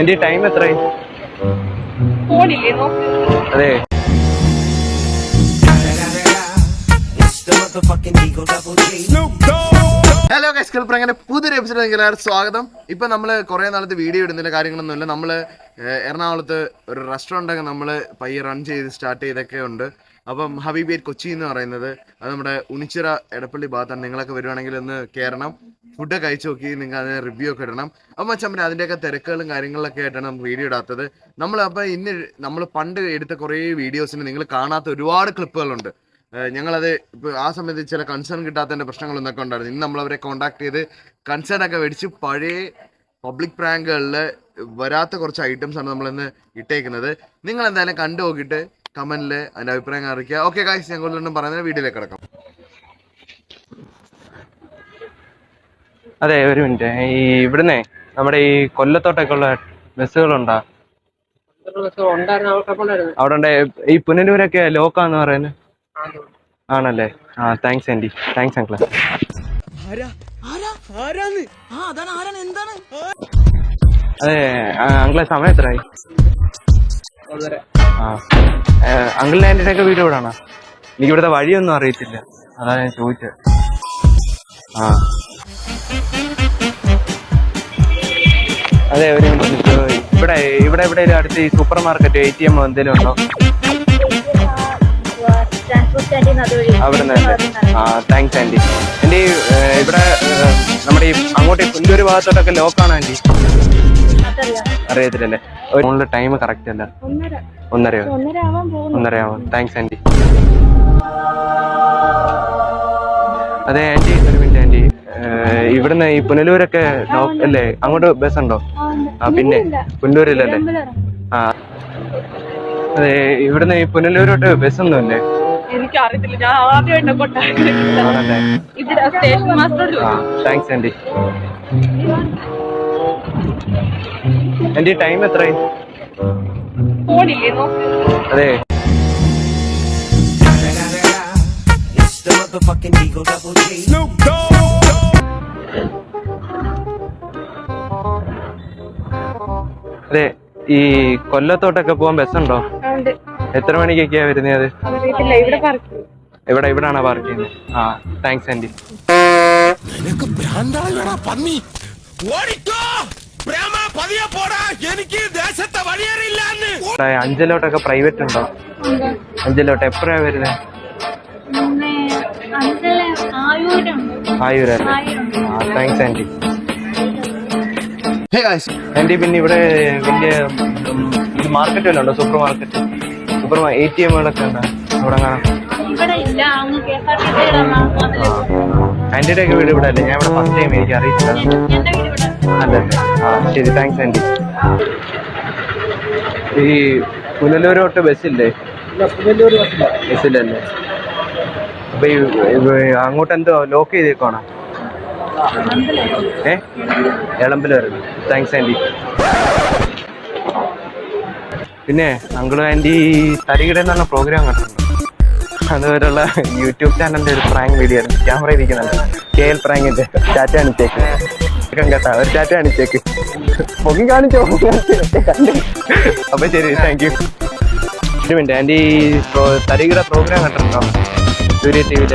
എന്റെ ടൈം എത്രയായി? അതെ. ഹലോ ഗൈസ്, അങ്ങനെ പുതിയൊരു എപ്പിസോഡ് എല്ലാവരും സ്വാഗതം. ഇപ്പൊ നമ്മള് കുറെ നാളത്തെ വീഡിയോ ഇടുന്നില്ല, കാര്യങ്ങളൊന്നുമില്ല. നമ്മള് എറണാകുളത്ത് ഒരു റെസ്റ്റോറൻ്റ് ഒക്കെ നമ്മള് പയ്യെ റൺ ചെയ്ത് സ്റ്റാർട്ട് ചെയ്തൊക്കെ ഉണ്ട്. അപ്പം ഹബീബേറ്റ് കൊച്ചി എന്ന് പറയുന്നത് അത് നമ്മുടെ ഉണിച്ചിറ എടപ്പള്ളി ഭാഗത്താണ്. നിങ്ങളൊക്കെ വരുവാണെങ്കിൽ ഒന്ന് കയറണം, ഫുഡ് കഴിച്ചു നോക്കി നിങ്ങൾ അതിന് റിവ്യൂ ഒക്കെ ഇടണം. അപ്പം മച്ചാൻ അതിൻ്റെയൊക്കെ തിരക്കുകളും കാര്യങ്ങളൊക്കെ ആയിട്ടാണ് നമുക്ക് വീഡിയോ ഇടാത്തത്. നമ്മൾ പണ്ട് എടുത്ത കുറേ വീഡിയോസിന് നിങ്ങൾ കാണാത്ത ഒരുപാട് ക്ലിപ്പുകളുണ്ട്. ഞങ്ങളത് ഇപ്പോൾ ആ സമയത്ത് ചില കൺസേൺ കിട്ടാത്തതിൻ്റെ പ്രശ്നങ്ങളൊക്കെ ഉണ്ടായിരുന്നു. ഇന്ന് നമ്മളവരെ കോൺടാക്ട് ചെയ്ത് കൺസേൺ ഒക്കെ മേടിച്ച് പഴയ പബ്ലിക് പ്രാങ്കുകളിൽ വരാത്ത കുറച്ച് ഐറ്റംസാണ് നമ്മളിന്ന് ഇട്ടേക്കുന്നത്. നിങ്ങൾ എന്തായാലും കണ്ടു നോക്കിയിട്ട് കമൻറ്റിൽ അതിൻ്റെ അഭിപ്രായം അറിയിക്കുക. ഓക്കെ ഗായ്സ്, ഞാൻ കൂടുതലൊന്നും പറയുന്നത് വീഡിയോയിലേക്ക് കിടക്കാം. അതെ, ഒരു മിനിറ്റ്. ഈ ഇവിടുന്ന് നമ്മുടെ ഈ കൊല്ലത്തോട്ടൊക്കെ ഉള്ള ബസ്സുകളുണ്ടോ? അവിടെ ഉണ്ട്. ഈ പുനലൂരൊക്കെ ലോക്കാന്ന് പറയുന്നത് ആണല്ലേ? ആ, താങ്ക്സ് ആൻറ്റി, താങ്ക്സ് അങ്കിള്. അതെ അങ്കിളെ, സമയം എത്രയായി? ആ, അങ്കിളിൻ്റെ ആൻറ്റിയുടെ ഒക്കെ വീട് ഇവിടാണോ? എനിക്ക് ഇവിടുത്തെ വഴിയൊന്നും അറിയത്തില്ല, അതാ ഞാൻ ചോദിച്ചത്. ആ അതെ, ഒരു മിനിറ്റ്. ഇവിടെ എവിടെയെങ്കിലും അടുത്ത് ഈ സൂപ്പർ മാർക്കറ്റ് ATM എന്തെങ്കിലും ഉണ്ടോ? അവിടെ നിന്നല്ലേ? ആ, താങ്ക്സ് ആൻറ്റി. എൻ്റെ ഇവിടെ നമ്മുടെ ഈ അങ്ങോട്ട് പുല്ലൂർ ഭാഗത്തോട്ടൊക്കെ ലോക്കാണോ ആൻറ്റി? അറിയത്തില്ലല്ലേ? ഫോണിലെ ടൈം കറക്റ്റ് അല്ല. 1:30 താങ്ക്സ് ആൻറ്റി. അതെ ആൻറ്റി, ഒരു മിനിറ്റ് ആൻറ്റി. ഇവിടുന്ന് ഈ പുനലൂരൊക്കെ അല്ലേ? അങ്ങോട്ട് ബസ് ഉണ്ടോ? ആ, പിന്നെ പുനലൂരില്ലല്ലേ? ആ അതെ, ഇവിടുന്ന് ഈ പുനലൂരോട്ട് ബസ് ഒന്നും ഇല്ലേ? എനിക്കറിയത്തില്ല, ഞാൻ ആദ്യമായിട്ട്. Thanks anti. ആൻറ്റി ടൈം എത്രയായി? അതെ. അതെ, ഈ കൊല്ലത്തോട്ടൊക്കെ പോകാൻ ബസ്സുണ്ടോ? എത്ര മണിക്കൊക്കെയാ വരുന്നത്? ഇവിടാണോ പാർക്ക് ചെയ്യുന്നത്? ആ, താങ്ക്സ് ആൻറ്റി. അഞ്ചലോട്ടൊക്കെ പ്രൈവറ്റ് ഉണ്ടോ? അഞ്ചലോട്ട് എപ്പോഴാ വരുന്നത്? ആയൂരല്ലേ? ആ, താങ്ക്സ് ആൻറ്റി. ആൻറ്റി, പിന്നെ ഇവിടെ വലിയ മാർക്കറ്റ് വല്ലതും ഉണ്ടോ? സൂപ്പർ മാർക്കറ്റ്, ATMകളൊക്കെ ഉണ്ടോ അവിടെ? കാണാം. ആൻറ്റിയുടെ ഒക്കെ വീട് ഇവിടെ അല്ലേ? ഞാൻ ഇവിടെ ഫസ്റ്റ് ടൈം, എനിക്ക് അറിയില്ല. അല്ലല്ലേ? ആ, ശരി, താങ്ക്സ് ആൻറ്റി. ഈ പുനലൂരോട്ട് ബസ്സില്ലേ? ബസ്സില്ലല്ലേ? അപ്പൊ അങ്ങോട്ട് എന്തോ ലോക്ക് ചെയ്തേക്കാണോ? എളമ്പിൽ വരുന്നു. Thanks aunty. പിന്നെ അങ്കിളും ആൻറ്റി തരികിട എന്ന് പറഞ്ഞ പ്രോഗ്രാം കണ്ടിട്ടുണ്ടോ? അതുവരെയുള്ള യൂട്യൂബ് ചാനലിന്റെ ഒരു പ്രാങ്ക് വീഡിയോ ആയിരുന്നു. ക്യാമറ ഇരിക്കുന്നുണ്ട്, KL പ്രാങ്കിന്റെ. ടാറ്റ കാണിച്ചേക്ക് കേട്ടാ, ഒരു ടാറ്റ കാണിച്ചേക്ക്. പൊങ്ങി കാണിച്ചോ? അപ്പൊ ശരി, താങ്ക് യു. ഒരു മിനിറ്റ് ആൻറ്റി, തരികിട പ്രോഗ്രാം കണ്ടിട്ടുണ്ടോ സൂര്യ TV-യിൽ?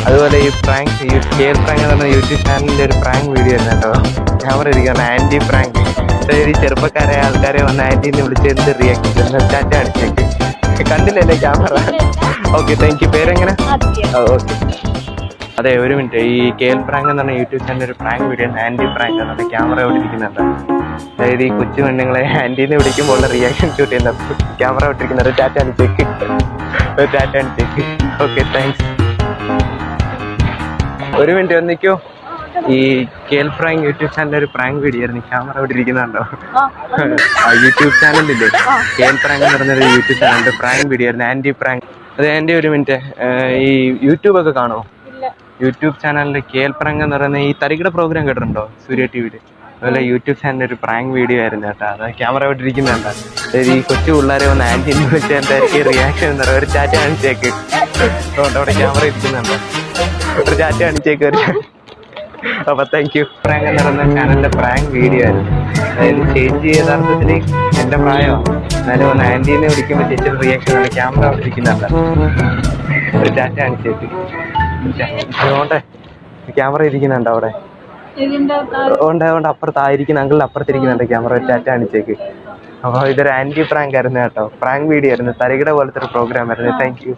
അതുപോലെ ഈ പ്രാങ്ക്, KL പ്രാങ്ക് എന്ന് പറഞ്ഞ യൂട്യൂബ് ചാനലിന്റെ ഒരു പ്രാങ്ക് വീഡിയോ ആയിരുന്നു കേട്ടോ. ക്യാമറ ഇരിക്കുകയാണ്, ആൻറ്റി പ്രാങ്ക്. ഈ ചെറുപ്പക്കാരായ ആൾക്കാരെ വന്ന് ആൻറ്റീനെ വിളിച്ച് എന്ത് റിയാക്ഷൻ ടാറ്റ കാണിച്ചേക്ക്. കണ്ടില്ലല്ലേ ക്യാമറ? Okay, thank you. പേരെങ്ങനെ? ഓക്കെ. അതെ, ഒരു മിനിറ്റ്. ഈ KL പ്രാങ്ക് എന്ന് പറഞ്ഞ യൂട്യൂബ് ചാനൽ ഒരു പ്രാങ്ക് വീഡിയോ, ആൻറ്റി പ്രാങ്ക് എന്ന് പറഞ്ഞ ക്യാമറ വിട്ടിരിക്കുന്നുണ്ട്. അതായത് ഈ കൊച്ചു പെണ്ണുങ്ങളെ ആൻറ്റീനെ വിളിക്കുമ്പോൾ ഉള്ള റിയാക്ഷൻ ഷൂട്ട് ചെയ്യുന്ന ക്യാമറ വിട്ടിരിക്കുന്നത്. ടാറ്റ കാണിച്ചേക്ക്, ടാറ്റ കാണിച്ചേക്ക്. Okay, thanks. ഒരു മിനിറ്റ് വന്നിക്കോ. ഈ KL പ്രാങ്ക് യൂട്യൂബ് ചാനലിൽ ഒരു പ്രാങ്ക് വീഡിയോ ആയിരുന്നു. ക്യാമറ ഇവിടെ ഇരിക്കുന്നുണ്ടോ? യൂട്യൂബ് ചാനലില്ലേ KL പ്രാങ്ക് എന്ന് പറഞ്ഞൊരു യൂട്യൂബ് ചാനലിന്റെ പ്രാങ്ക് വീഡിയോ ആയിരുന്നു, ആൻറ്റി പ്രാങ്ക്. അതെ ആൻറ്റി, ഒരു മിനിറ്റ്. ഈ യൂട്യൂബ് ഒക്കെ കാണോ? യൂട്യൂബ് ചാനലിന്റെ KL പ്രാങ്ക് എന്ന് പറയുന്ന ഈ തരികിട പ്രോഗ്രാം കേട്ടിട്ടുണ്ടോ സൂര്യ TV-യിൽ? അതുപോലെ യൂട്യൂബ് ചാനലിൽ ഒരു പ്രാങ്ക് വീഡിയോ ആയിരുന്നു കേട്ടോ. അത് ക്യാമറ വിട്ടിരിക്കുന്നുണ്ട്. അതായത് ഈ കൊച്ചു പിള്ളേരെ വന്ന് ആൻറ്റീനെ വിളിച്ച് എന്തായിരിക്കും റിയാക്ഷൻ എന്ന് പറയുക. ഒരു ടാറ്റ കാണിച്ചേക്ക്. അതുകൊണ്ട് അവിടെ ക്യാമറ ഇരിക്കുന്നുണ്ട്. ഒരു ടാറ്റ കാണിച്ചേക്ക്. അപ്പൊ താങ്ക് യു. പ്രാങ്ക് എന്ന് പറയുന്ന ചാനലിന്റെ പ്രാങ്ക് വീഡിയോ ആയിരുന്നു. അതായത് ചേച്ചി യഥാർത്ഥത്തിൽ എന്റെ പ്രായമാണ്, എന്നാലും ഒന്ന് ആന്റീനെ വിളിക്കുമ്പോൾ ചേച്ചിയുടെ റിയാക്ഷൻ ആണ്. ക്യാമറ അവിടെ ഇരിക്കുന്നുണ്ട്, ഒരു ടാറ്റ കാണിച്ചേക്ക്. അതുകൊണ്ട് ക്യാമറ ഇരിക്കുന്നുണ്ട് അവിടെ, അതുകൊണ്ട് അപ്പുറത്തായിരിക്കുന്ന അങ്കിളിന് അപ്പുറത്തിരിക്കുന്നുണ്ട് ക്യാമറ, ഒരു ടാറ്റ കാണിച്ചേക്ക്. അപ്പോൾ ഇതൊരു ആന്റി പ്രാങ്ക് ആയിരുന്നു കേട്ടോ, പ്രാങ്ക് വീഡിയോ ആയിരുന്നു, തരികിട പോലത്തെ ഒരു പ്രോഗ്രാം ആയിരുന്നു. Thank you.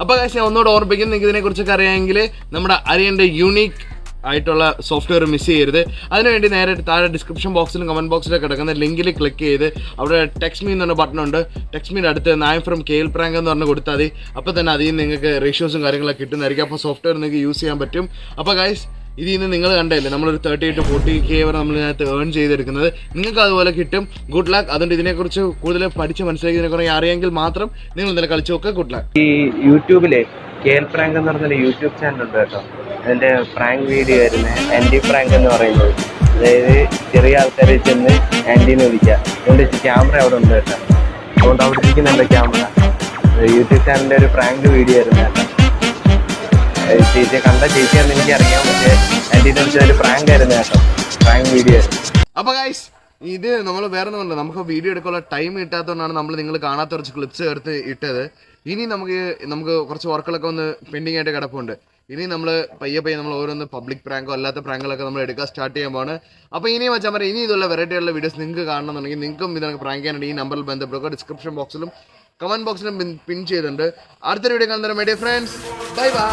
അപ്പോൾ ഞാൻ ഒന്നുകൂടെ ഓർമ്മിപ്പിക്കും, നിങ്ങൾക്ക് ഇതിനെക്കുറിച്ചൊക്കെ അറിയാമെങ്കിൽ നമ്മുടെ അരിയൻ്റെ യൂണീക്ക് ആയിട്ടുള്ള സോഫ്റ്റ്വെയർ മിസ് ചെയ്യരുത്. അതിനുവേണ്ടി നേരെ താഴെ ഡിസ്ക്രിപ്ഷൻ ബോക്സിലും കമൻറ്റ് ബോക്സിലൊക്കെ കിടക്കുന്ന ലിങ്കിൽ ക്ലിക്ക് ചെയ്ത് അവിടെ ടെക്സ്റ്റ് മീ എന്ന് പറഞ്ഞ ബട്ടൺ ഉണ്ട്. ടെക്സ്റ്റ് മീൻ്റെ അടുത്ത് നായം ഫ്രം KL പ്രാങ്ക് എന്ന് പറഞ്ഞ് കൊടുത്താൽ മതി. അപ്പോൾ തന്നെ അതിൽ നിന്ന് നിങ്ങൾക്ക് റേഷ്യോസും കാര്യങ്ങളൊക്കെ കിട്ടുന്നതായിരിക്കും. അപ്പോൾ സോഫ്റ്റ്വെയർ നിങ്ങൾക്ക് യൂസ് ചെയ്യാൻ പറ്റും. അപ്പോൾ ഗൈസ്, ഇതിൽ നിന്ന് നിങ്ങൾ കണ്ടല്ലേ നമ്മളൊരു 30 to 40K വരെ നമ്മൾ ഇതിനകത്ത് ഏൺ ചെയ്തെടുക്കുന്നത്. നിങ്ങൾക്ക് അതുപോലെ കിട്ടും. Good luck. അതുകൊണ്ട് ഇതിനെക്കുറിച്ച് കൂടുതൽ പഠിച്ച് മനസ്സിലാക്കിയതിനെക്കുറിച്ച് അറിയാമെങ്കിൽ മാത്രം നിങ്ങൾ ഇന്നലെ കളിച്ച് നോക്കുക. Good luck. ഈ യൂട്യൂബിലെ KL പ്രാങ്ക് എന്ന് പറഞ്ഞൊരു യൂട്യൂബ് ചാനൽ ഉണ്ട് കേട്ടോ. അതിന്റെ പ്രാങ്ക് വീഡിയോ ആയിരുന്നു ആന്റി പ്രാങ്ക് എന്ന് പറയുന്നത്. അതായത് ചെറിയ ആൾക്കാരെ ചെന്ന് ആന്റീനെ വിളിക്കുക. അതുകൊണ്ട് ക്യാമറ അവിടെ ഉണ്ട് കേട്ടോ, അതുകൊണ്ട് അവിടെ ഇരിക്കുന്നുണ്ട് ക്യാമറ. യൂട്യൂബ് ചാനലിന്റെ ഒരു പ്രാങ്ക് വീഡിയോ ആയിരുന്നു കേട്ടോ. ചേച്ചിയെ കണ്ട ചേച്ചിയാണെന്ന് എനിക്ക് അറിയാം, പക്ഷേ ആന്റീനെ വിളിച്ചൊരു പ്രാങ്ക് ആയിരുന്നു കേട്ടോ, പ്രാങ്ക് വീഡിയോ ആയിരുന്നു. അപ്പോൾ ഗൈസ്, ഇത് നമ്മൾ വേറെ ഒന്നുമില്ല, നമുക്ക് വീഡിയോ എടുക്കാനുള്ള ടൈം കിട്ടാത്തതുകൊണ്ടാണ് നമ്മൾ നിങ്ങൾ കാണാത്ത കുറച്ച് ക്ലിപ്സ് ചേർത്ത് ഇട്ടത്. ഇനി നമുക്ക് കുറച്ച് വർക്കുകളൊക്കെ ഒന്ന് പെൻഡിങ് ആയിട്ട് കിടപ്പുണ്ട്. ഇനി നമ്മൾ പയ്യെ നമ്മൾ ഓരോന്ന് പബ്ലിക് പ്രാങ്കോ അല്ലാത്ത പ്രാങ്കുകളൊക്കെ നമ്മൾ എടുക്കാൻ സ്റ്റാർട്ട് ചെയ്യാൻ പോവാണ്. അപ്പോൾ ഇനിയും വെച്ചാൽ പറയാം, ഇനി ഇതുള്ള വെറൈറ്റിയുള്ള വീഡിയോസ് നിങ്ങൾക്ക് കാണണമെന്നുണ്ടെങ്കിൽ നിങ്ങൾക്കും ഇതിനൊക്കെ പ്രാങ്ക് ചെയ്യാനായിട്ട് ഈ നമ്പറിൽ ബന്ധപ്പെടുക. ഡിസ്ക്രിപ്ഷൻ ബോക്സിലും കമൻറ്റ് ബോക്സിലും പിൻ ചെയ്തിട്ടുണ്ട്. അടുത്തൊരു വീഡിയോ കാണുന്നവരെ my dear friends, bye bye.